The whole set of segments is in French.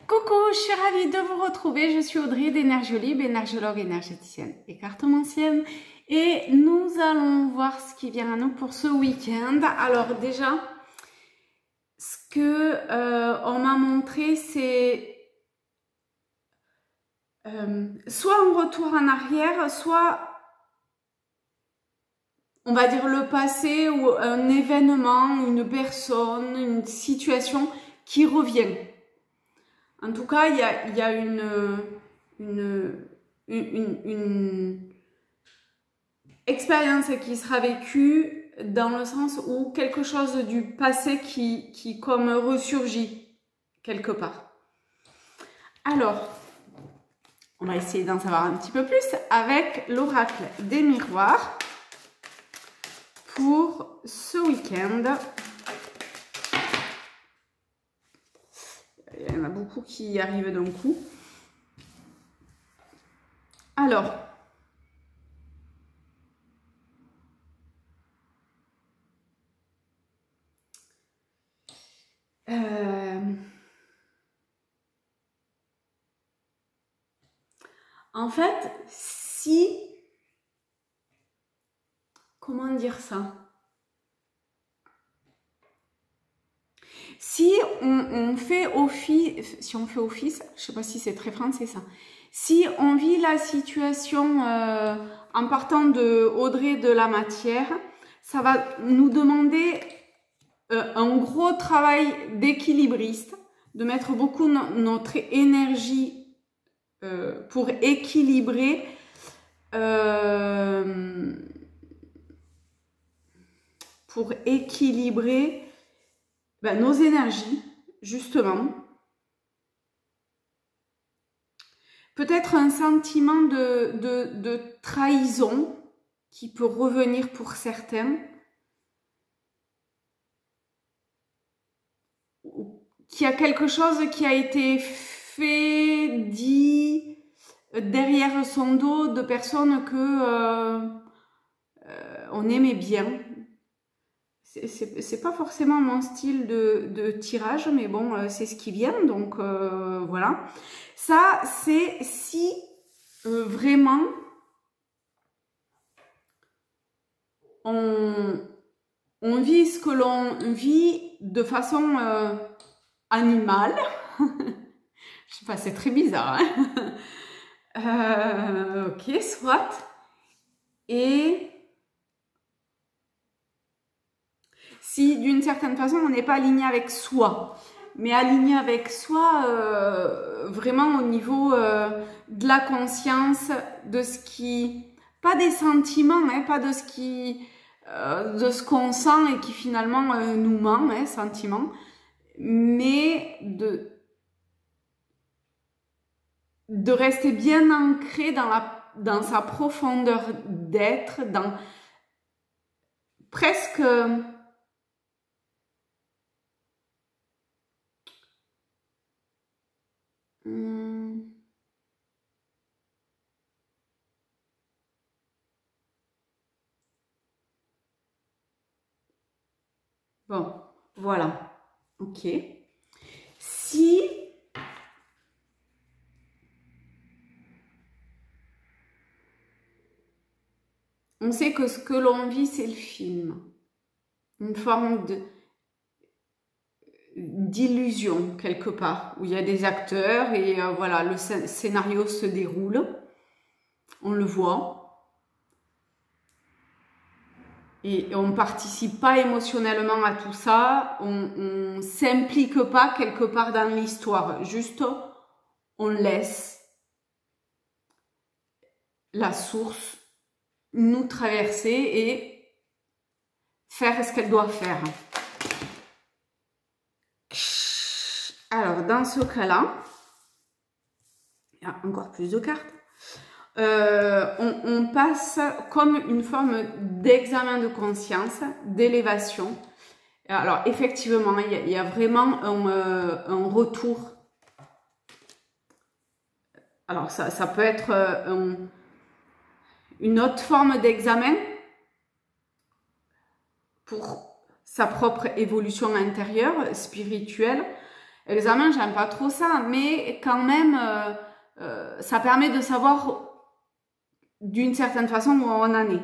Coucou, je suis ravie de vous retrouver. Je suis Audrey d'Énergiolib, énergologue, énergéticienne et cartomancienne. Et nous allons voir ce qui vient à nous pour ce week-end. Alors déjà, ce que on m'a montré, c'est soit un retour en arrière, soit on va dire le passé ou un événement, une personne, une situation qui revient. En tout cas, il y a une expérience qui sera vécue dans le sens où quelque chose du passé qui comme ressurgit quelque part. Alors, on va essayer d'en savoir un petit peu plus avec l'oracle des miroirs pour ce week-end. Il y en a beaucoup qui arrivent d'un coup. Alors, en fait, comment dire ça? Si on fait office, je sais pas si c'est très français ça. Si on vit la situation en partant de Audrey de la matière, ça va nous demander un gros travail d'équilibriste, de mettre beaucoup notre énergie pour équilibrer nos énergies, justement. Peut-être un sentiment de trahison qui peut revenir pour certains. Qu'il y a quelque chose qui a été fait, dit derrière son dos de personnes que on aimait bien. C'est pas forcément mon style de tirage, mais bon, c'est ce qui vient, donc voilà. Ça, c'est si vraiment on vit ce que l'on vit de façon animale. Je sais pas, c'est très bizarre, hein. Ok, soit. Et si d'une certaine façon on n'est pas aligné avec soi, mais aligné avec soi vraiment au niveau de la conscience, de ce qui, pas des sentiments, hein, pas de ce qui, de ce qu'on sent et qui finalement nous ment, hein, sentiments, mais de rester bien ancré dans sa profondeur d'être, dans presque bon, voilà, ok. Si on sait que ce que l'on vit, c'est le film, une forme d'illusion quelque part, où il y a des acteurs et voilà, le scénario se déroule, on le voit. Et on ne participe pas émotionnellement à tout ça, on ne s'implique pas quelque part dans l'histoire, juste on laisse la source nous traverser et faire ce qu'elle doit faire. Alors, dans ce cas-là, il y a encore plus de cartes. On passe comme une forme d'examen de conscience, d'élévation. Alors effectivement, il y a vraiment un retour. Alors ça peut être une autre forme d'examen pour sa propre évolution intérieure, spirituelle, Examen, j'aime pas trop ça, mais quand même, ça permet de savoir d'une certaine façon où on en est.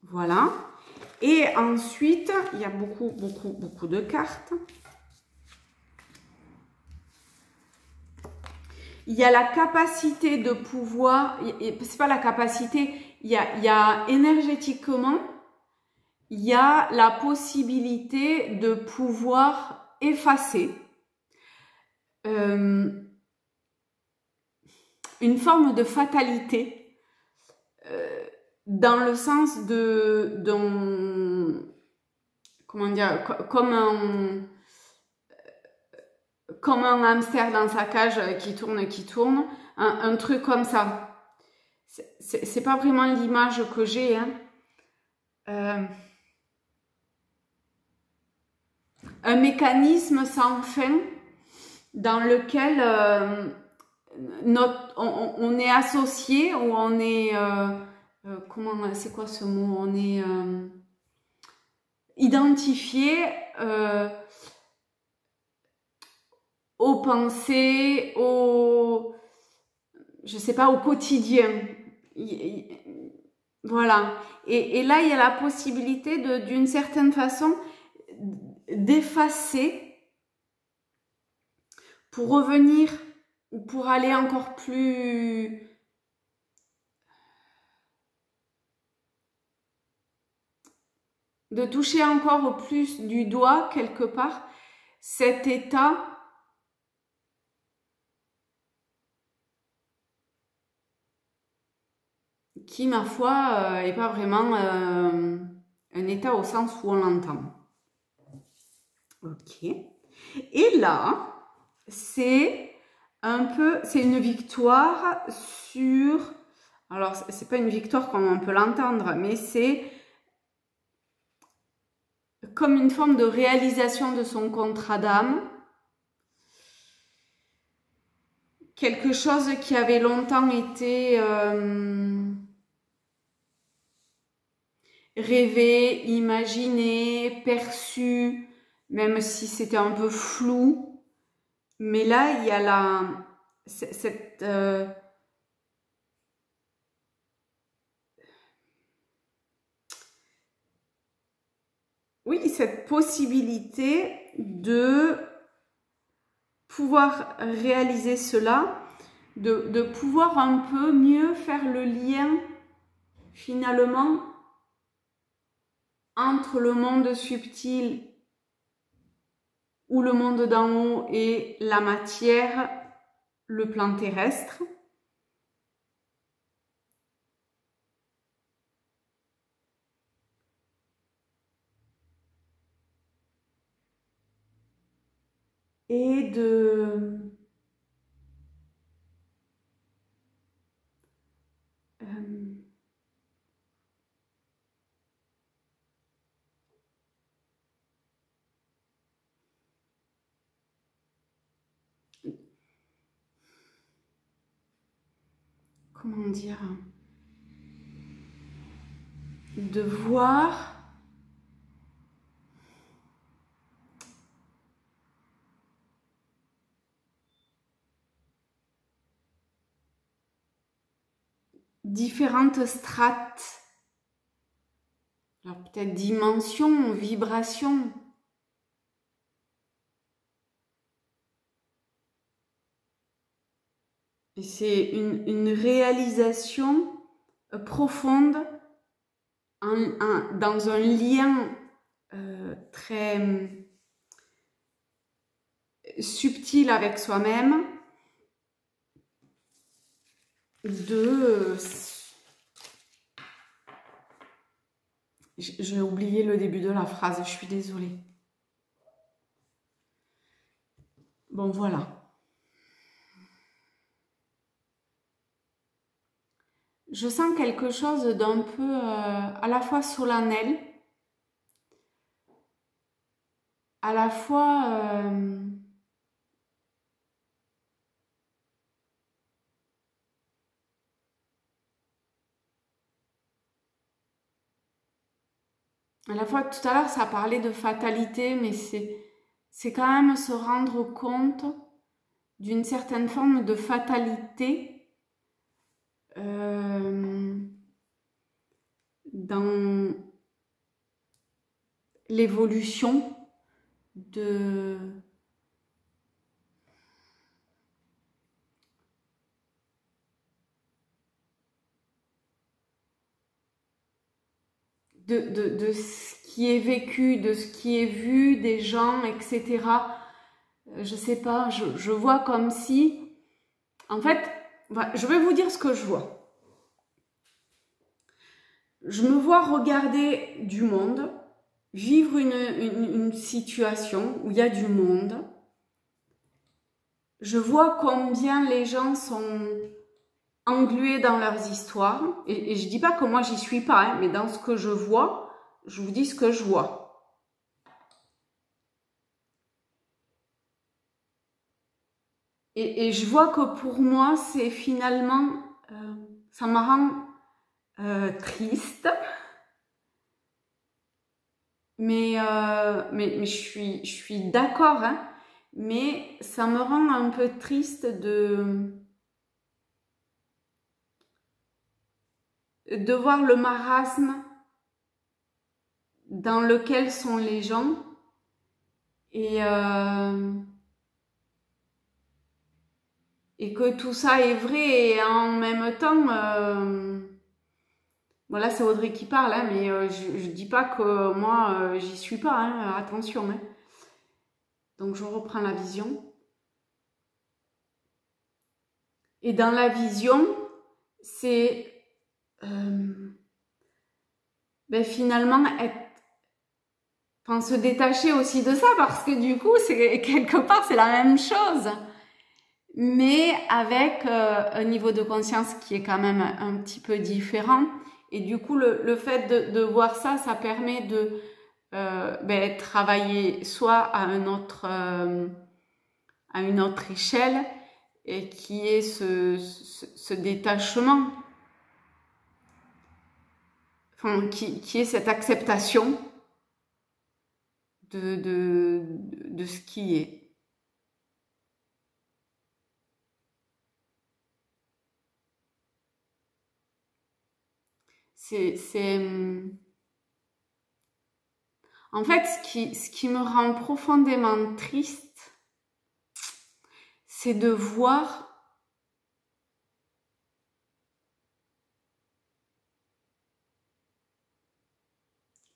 Voilà. Et ensuite, il y a beaucoup de cartes. Il y a la capacité de pouvoir, c'est pas la capacité, il y a énergétiquement, il y a la possibilité de pouvoir effacer une forme de fatalité dans le sens comment dire, comme un hamster dans sa cage qui tourne, un truc comme ça. C'est pas vraiment l'image que j'ai, hein. Un mécanisme sans fin dans lequel on est associé ou on est comment, c'est quoi ce mot, on est identifié aux pensées, je sais pas, au quotidien. Voilà. Et là, il y a la possibilité d'une certaine façon d'effacer pour revenir ou pour aller encore plus de toucher encore plus du doigt quelque part cet état qui, ma foi, est pas vraiment un état au sens où on l'entend. Ok. Et là, c'est une victoire sur, alors c'est pas une victoire comme on peut l'entendre, mais c'est comme une forme de réalisation de son contrat d'âme. Quelque chose qui avait longtemps été rêvé, imaginé, perçu, même si c'était un peu flou. Mais là, il y a cette oui, cette possibilité de pouvoir réaliser cela, de pouvoir un peu mieux faire le lien finalement entre le monde subtil ou le monde d'en haut et la matière, le plan terrestre. Et comment dire, de voir différentes strates, alors peut-être dimensions, vibrations. Et c'est une réalisation profonde dans un lien très subtil avec soi-même j'ai oublié le début de la phrase, je suis désolée. Bon, voilà. Je sens quelque chose d'un peu à la fois solennel, à la fois à la fois tout à l'heure ça parlait de fatalité, mais c'est quand même se rendre compte d'une certaine forme de fatalité dans l'évolution de ce qui est vécu, de ce qui est vu, des gens, etc. Je sais pas, je vois comme si... En fait, je vais vous dire ce que je vois. Je me vois regarder du monde, vivre une situation où il y a du monde. Je vois combien les gens sont englués dans leurs histoires. Et je dis pas que moi j'y suis pas, hein, mais dans ce que je vois, je vous dis ce que je vois. Et je vois que pour moi, c'est finalement, ça me rend triste. Mais je suis d'accord, hein, mais ça me rend un peu triste de voir le marasme dans lequel sont les gens et que tout ça est vrai et en même temps, voilà, c'est Audrey qui parle, hein, mais je dis pas que moi j'y suis pas, hein, attention. Hein. Donc je reprends la vision. Et dans la vision, c'est finalement se détacher aussi de ça, parce que du coup, c'est quelque part, c'est la même chose. Mais avec un niveau de conscience qui est quand même un petit peu différent. Et du coup, le fait de voir ça, ça permet de travailler soit à une autre échelle, et qui est ce détachement, enfin, qui est cette acceptation de ce qui est. En fait, ce qui me rend profondément triste, c'est de voir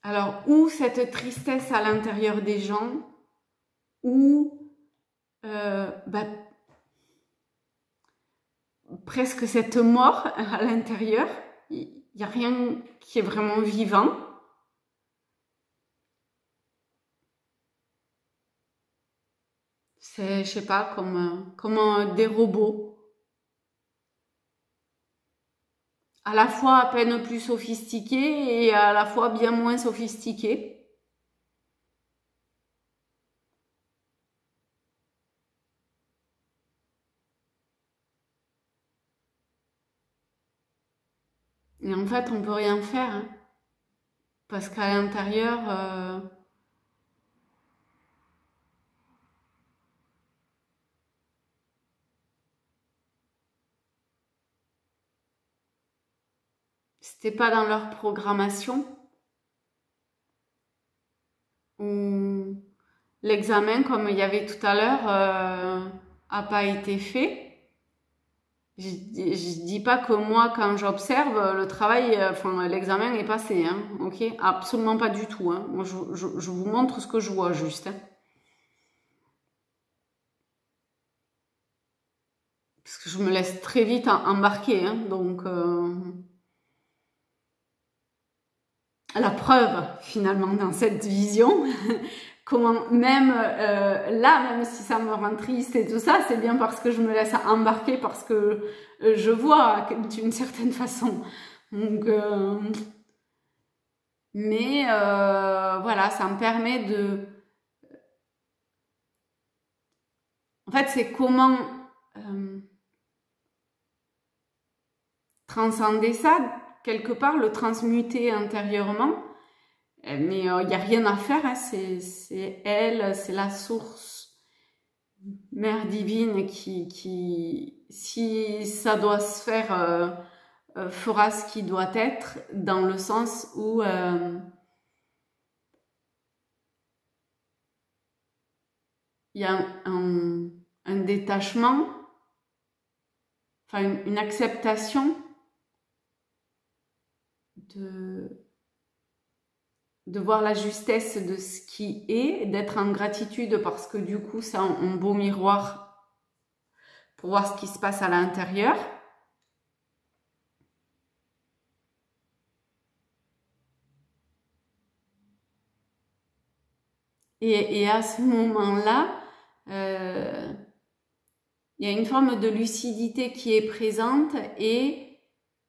alors ou cette tristesse à l'intérieur des gens, ou presque cette mort à l'intérieur. Il n'y a rien qui est vraiment vivant. C'est, je sais pas, comme des robots. À la fois à peine plus sophistiqués et à la fois bien moins sophistiqués. Et en fait, on peut rien faire. Hein, parce qu'à l'intérieur... c'était pas dans leur programmation. Ou l'examen, comme il y avait tout à l'heure, a pas été fait. Je dis pas que moi, quand j'observe, le travail, enfin, l'examen est passé, hein, ok? Absolument pas du tout, hein. Moi, je vous montre ce que je vois, juste, hein. Parce que je me laisse très vite embarquer, hein, donc... la preuve, finalement, dans cette vision, comment même là, même si ça me rend triste et tout ça, c'est bien parce que je me laisse embarquer, parce que je vois d'une certaine façon. Donc, mais voilà, ça me permet de... En fait, c'est comment transcender ça, quelque part, le transmuter intérieurement, Mais il n'y a rien à faire, hein, c'est elle, c'est la source, Mère divine qui, si ça doit se faire, fera ce qui doit être, dans le sens où il y a un détachement, enfin une acceptation de voir la justesse de ce qui est, d'être en gratitude parce que du coup c'est un beau miroir pour voir ce qui se passe à l'intérieur. Et à ce moment-là, il y a une forme de lucidité qui est présente et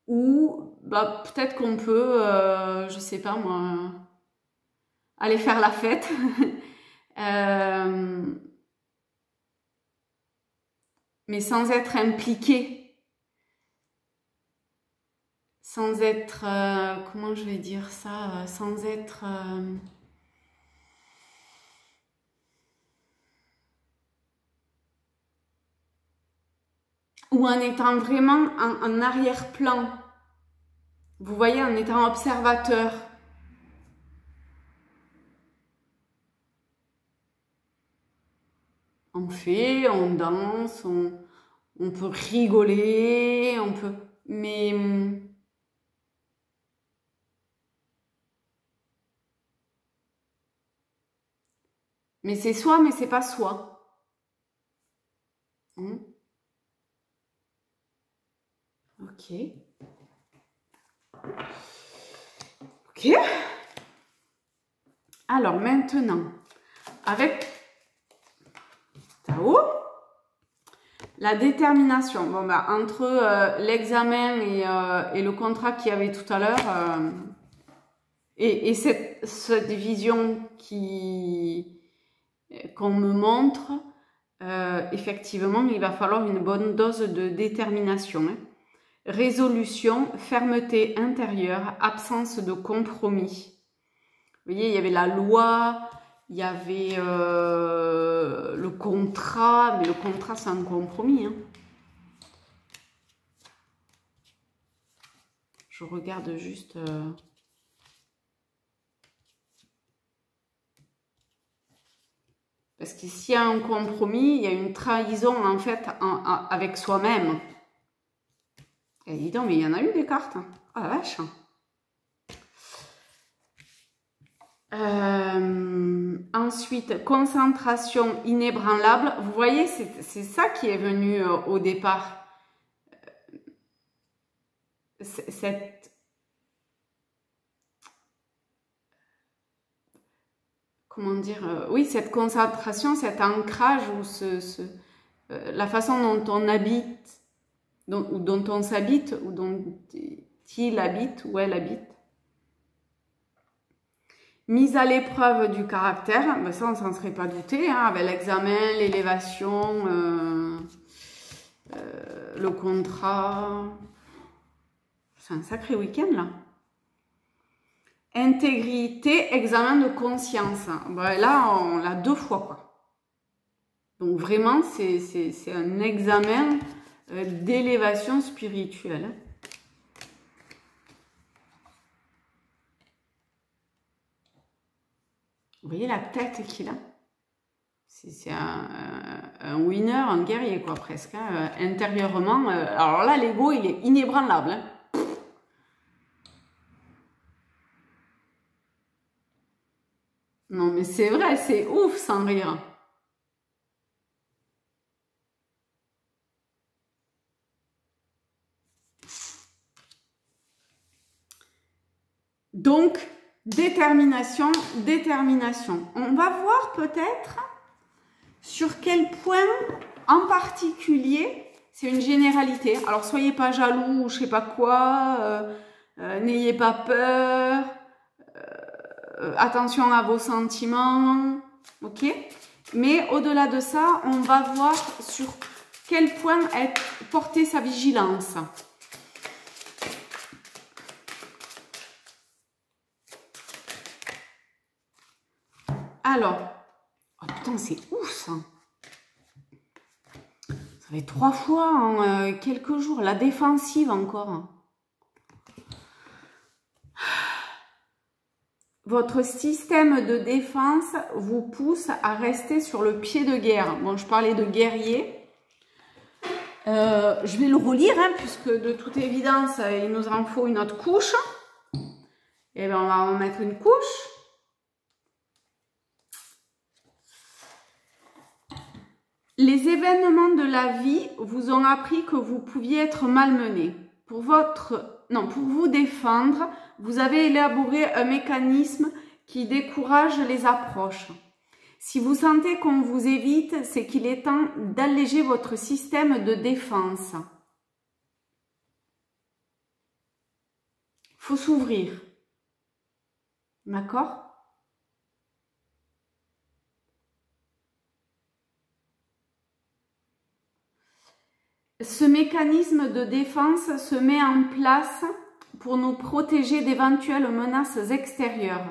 où bah, peut-être qu'on peut, je sais pas moi, aller faire la fête. Mais sans être impliqué, sans être, comment je vais dire ça, sans être... ou en étant vraiment en arrière-plan. Vous voyez, en étant observateur. On fait, on danse, on peut rigoler, on peut... Mais c'est soi, mais c'est pas soi. Ok. Ok. Alors maintenant, avec Tao, la détermination. Bon, bah, entre l'examen et le contrat qu'il y avait tout à l'heure, et cette vision qu'on me montre, effectivement, il va falloir une bonne dose de détermination. Hein. Résolution, fermeté intérieure, absence de compromis. Vous voyez, il y avait la loi, il y avait le contrat, mais le contrat, c'est un compromis. Hein. Je regarde juste... Parce que s'il y a un compromis, il y a une trahison, en fait, avec soi-même. Et dis donc, mais il y en a eu des cartes. Hein. Oh la vache. Ensuite, concentration inébranlable. Vous voyez, c'est ça qui est venu au départ. Comment dire, oui, cette concentration, cet ancrage ou la façon dont on habite, dont on s'habite ou dont il habite ou elle habite. Mise à l'épreuve du caractère, ben ça on s'en serait pas douté, hein, avec l'examen, l'élévation, le contrat. C'est un sacré week-end là. Intégrité, examen de conscience. Ben là, on l'a 2 fois quoi. Donc vraiment, c'est un examen d'élévation spirituelle. Vous voyez la tête qu'il a? C'est un winner, un guerrier, quoi, presque. Hein. Intérieurement, alors là, l'ego, il est inébranlable. Hein. Non, mais c'est vrai, c'est ouf sans rire. Donc, détermination, détermination. On va voir peut-être sur quel point en particulier, c'est une généralité. Alors, soyez pas jaloux ou je sais pas quoi, n'ayez pas peur, attention à vos sentiments, ok? Mais au-delà de ça, on va voir sur quel point porter sa vigilance. Alors, oh putain, c'est ouf ça. Ça fait 3 fois en quelques jours. La défensive encore. Votre système de défense vous pousse à rester sur le pied de guerre. Bon, je parlais de guerrier. Je vais le relire, hein, puisque de toute évidence, il nous en faut une autre couche. Et bien, on va en mettre une couche. Les événements de la vie vous ont appris que vous pouviez être malmené. Pour vous défendre, vous avez élaboré un mécanisme qui décourage les approches. Si vous sentez qu'on vous évite, c'est qu'il est temps d'alléger votre système de défense. Il faut s'ouvrir. D'accord ? Ce mécanisme de défense se met en place pour nous protéger d'éventuelles menaces extérieures.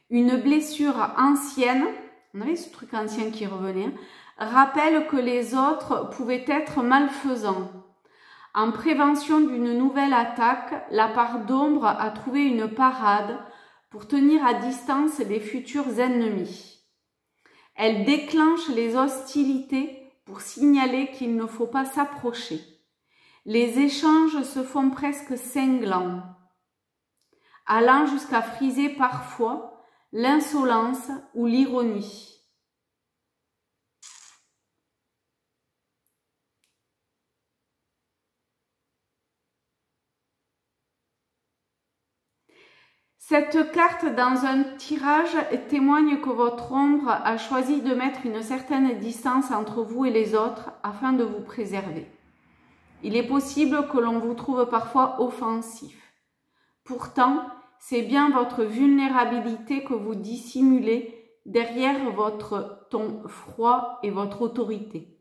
Une blessure ancienne, on avait ce truc ancien qui revenait, rappelle que les autres pouvaient être malfaisants. En prévention d'une nouvelle attaque, la part d'ombre a trouvé une parade pour tenir à distance les futurs ennemis. Elle déclenche les hostilités pour signaler qu'il ne faut pas s'approcher. Les échanges se font presque cinglants, allant jusqu'à friser parfois l'insolence ou l'ironie. Cette carte dans un tirage témoigne que votre ombre a choisi de mettre une certaine distance entre vous et les autres afin de vous préserver. Il est possible que l'on vous trouve parfois offensif. Pourtant, c'est bien votre vulnérabilité que vous dissimulez derrière votre ton froid et votre autorité.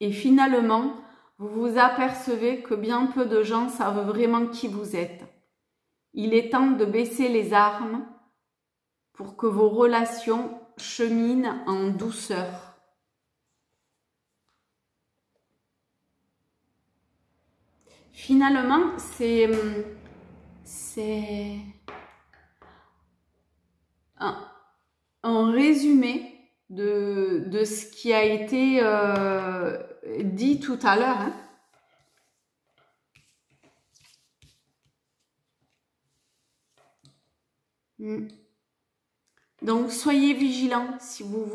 Et finalement, vous vous apercevez que bien peu de gens savent vraiment qui vous êtes. Il est temps de baisser les armes pour que vos relations cheminent en douceur. Finalement, c'est un résumé de ce qui a été dit tout à l'heure. Hein. Donc, soyez vigilants si vous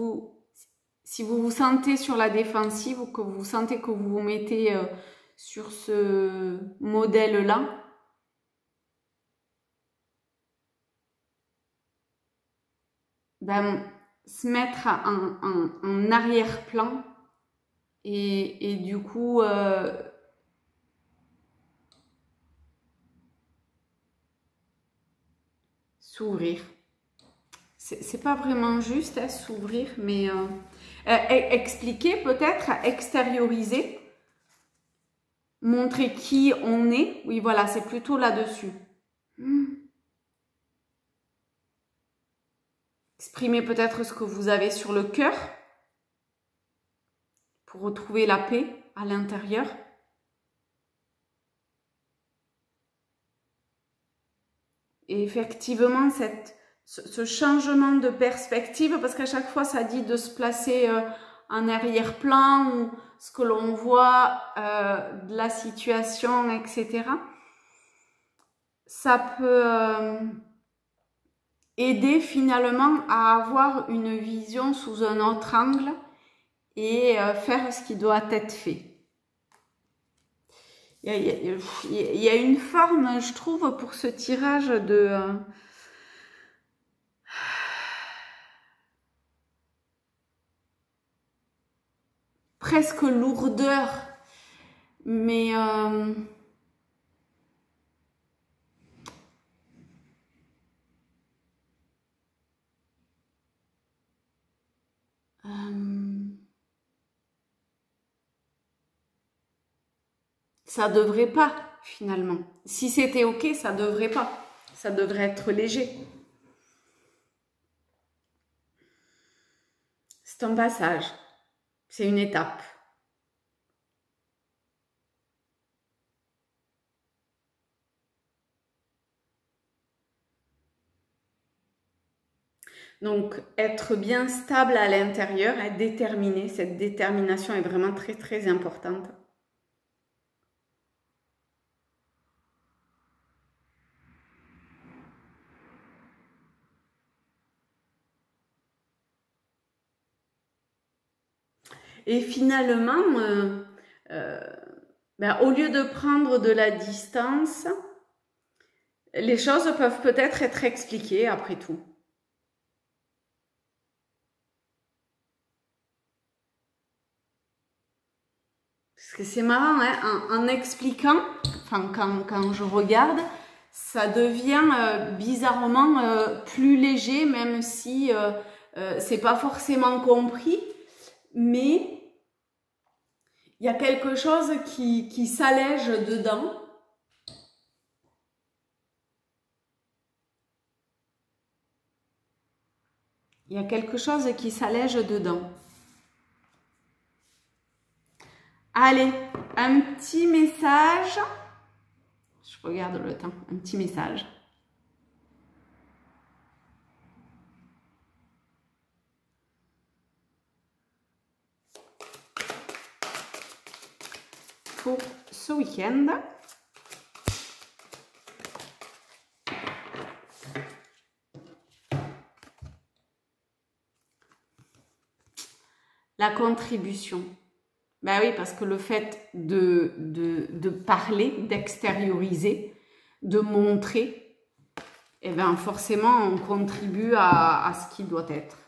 vous sentez sur la défensive ou que vous sentez que vous vous mettez sur ce modèle-là. Ben, se mettre en arrière-plan et du coup s'ouvrir. C'est pas vraiment juste à s'ouvrir, mais expliquer peut-être, extérioriser, montrer qui on est. Oui, voilà, c'est plutôt là-dessus. Exprimer peut-être ce que vous avez sur le cœur pour retrouver la paix à l'intérieur. Et effectivement, ce changement de perspective, parce qu'à chaque fois, ça dit de se placer en arrière-plan ou ce que l'on voit de la situation, etc. Ça peut aider finalement à avoir une vision sous un autre angle et faire ce qui doit être fait. Il y a une forme, je trouve, pour ce tirage de... presque lourdeur, mais... ça devrait pas, finalement. Si c'était ok, ça devrait pas. Ça devrait être léger. C'est un passage, c'est une étape. Donc, être bien stable à l'intérieur, être déterminé, cette détermination est vraiment très, très importante. Et finalement, au lieu de prendre de la distance, les choses peuvent peut-être être expliquées après tout. Parce que c'est marrant, hein, en expliquant, enfin quand je regarde, ça devient bizarrement plus léger, même si c'est pas forcément compris, mais il y a quelque chose qui s'allège dedans. Il y a quelque chose qui s'allège dedans. Allez, un petit message. Je regarde le temps. Un petit message. Pour ce week-end. La contribution. Ben oui, parce que le fait de parler, d'extérioriser, de montrer, eh ben forcément, on contribue à ce qui doit être.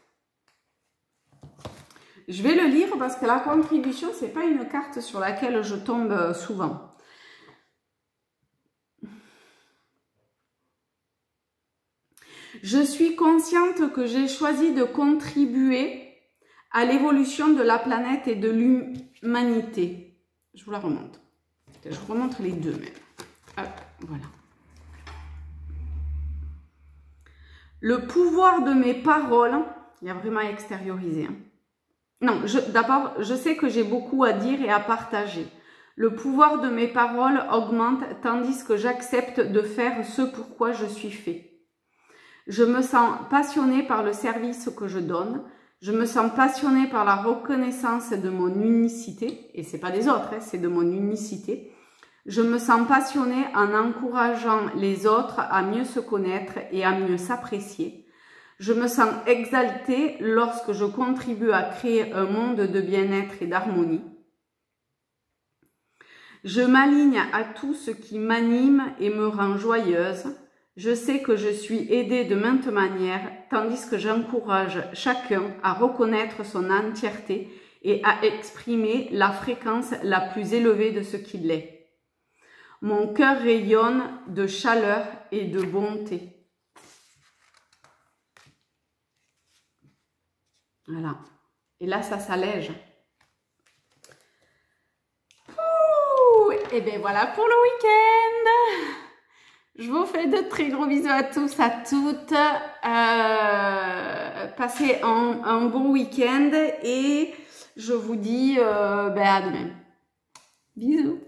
Je vais le lire parce que la contribution, c'est pas une carte sur laquelle je tombe souvent. Je suis consciente que j'ai choisi de contribuer à l'évolution de la planète et de l'humanité. Je vous la remonte. Je vous remonte les deux même. Hop, voilà. Le pouvoir de mes paroles, il y a vraiment à extérioriser. Hein. Non, d'abord, je sais que j'ai beaucoup à dire et à partager. Le pouvoir de mes paroles augmente tandis que j'accepte de faire ce pourquoi je suis fait. Je me sens passionnée par le service que je donne. Je me sens passionnée par la reconnaissance de mon unicité. Et c'est pas des autres, hein, c'est de mon unicité. Je me sens passionnée en encourageant les autres à mieux se connaître et à mieux s'apprécier. Je me sens exaltée lorsque je contribue à créer un monde de bien-être et d'harmonie. Je m'aligne à tout ce qui m'anime et me rend joyeuse. Je sais que je suis aidée de maintes manières, tandis que j'encourage chacun à reconnaître son entièreté et à exprimer la fréquence la plus élevée de ce qu'il est. Mon cœur rayonne de chaleur et de bonté. Voilà. Et là, ça s'allège. Et bien voilà pour le week-end. Je vous fais de très gros bisous à tous, à toutes. Passez un bon week-end et je vous dis à demain. Bisous.